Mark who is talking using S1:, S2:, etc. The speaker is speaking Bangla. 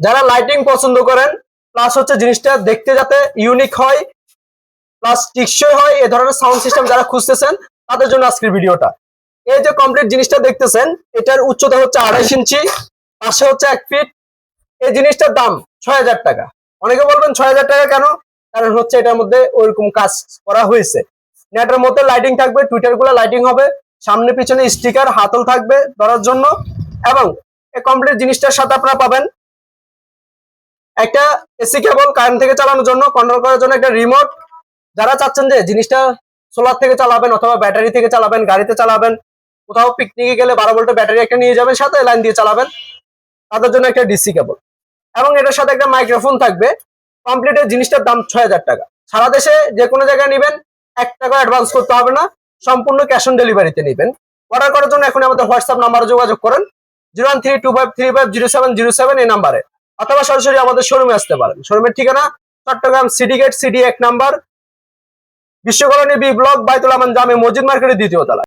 S1: যারা লাইটিং পছন্দ করেন প্লাস হচ্ছে জিনিসটা দেখতে যাতে ইউনিক হয় প্লাস টিকসই হয় এই ধরনের সাউন্ড সিস্টেম যারা খুঁজতেছেন তাদের জন্য আজকের ভিডিওটা। এই যে কমপ্লিট জিনিসটা দেখতেছেন এটার উচ্চতা হচ্ছে 2.5 ইঞ্চি, পাশে হচ্ছে 1 ফিট। এই জিনিসটার দাম 6,000 টাকা। অনেকে বলবেন 6,000 টাকা কেন, কারণ হচ্ছে এটার মধ্যে ওইরকম কাজ করা হয়েছে। নেটের মধ্যে লাইটিং থাকবে, টুইটার গুলো লাইটিং হবে, সামনে পিছনে স্টিকার হাতল থাকবে ধরার জন্য, এবং এই কমপ্লিট জিনিসটার সাথে আপনারা পাবেন একটা এসি কেবল কারেন্ট থেকে চালানোর জন্য, কন্ট্রোল করার জন্য একটা রিমোট। যারা চাচ্ছেন যে জিনিসটা সোলার থেকে চালাবেন অথবা ব্যাটারি থেকে চালাবেন, গাড়িতে চালাবেন, কোথাও পিকনিকে গেলে 12 ভোল্টের ব্যাটারি একটা নিয়ে যাবেন, সাথে লাইন দিয়ে চালাবেন, তাদের জন্য একটা ডিসি কেবল এবং এটার সাথে একটা মাইক্রোফোন থাকবে। কমপ্লিট এই জিনিসটার দাম 6,000 টাকা। সারা দেশে যে কোনো জায়গায় নেবেন 1 টাকা অ্যাডভান্স করতে হবে না, সম্পূর্ণ ক্যাশ অন ডেলিভারিতে নেবেন। অর্ডার করার জন্য এখন আমাদের হোয়াটসঅ্যাপ নাম্বারে যোগাযোগ করেন 01325350707 এই নাম্বারে, অথবা সরাসরি আমাদের শোরুমে আসতে পারেন। শোরুমের ঠিকানা Chattogram city gate, CD 1 number, বিশ্বকরণী বি ব্লক, বাইতুল আমান জামে মসজিদ মার্কেটের 2য় তলা।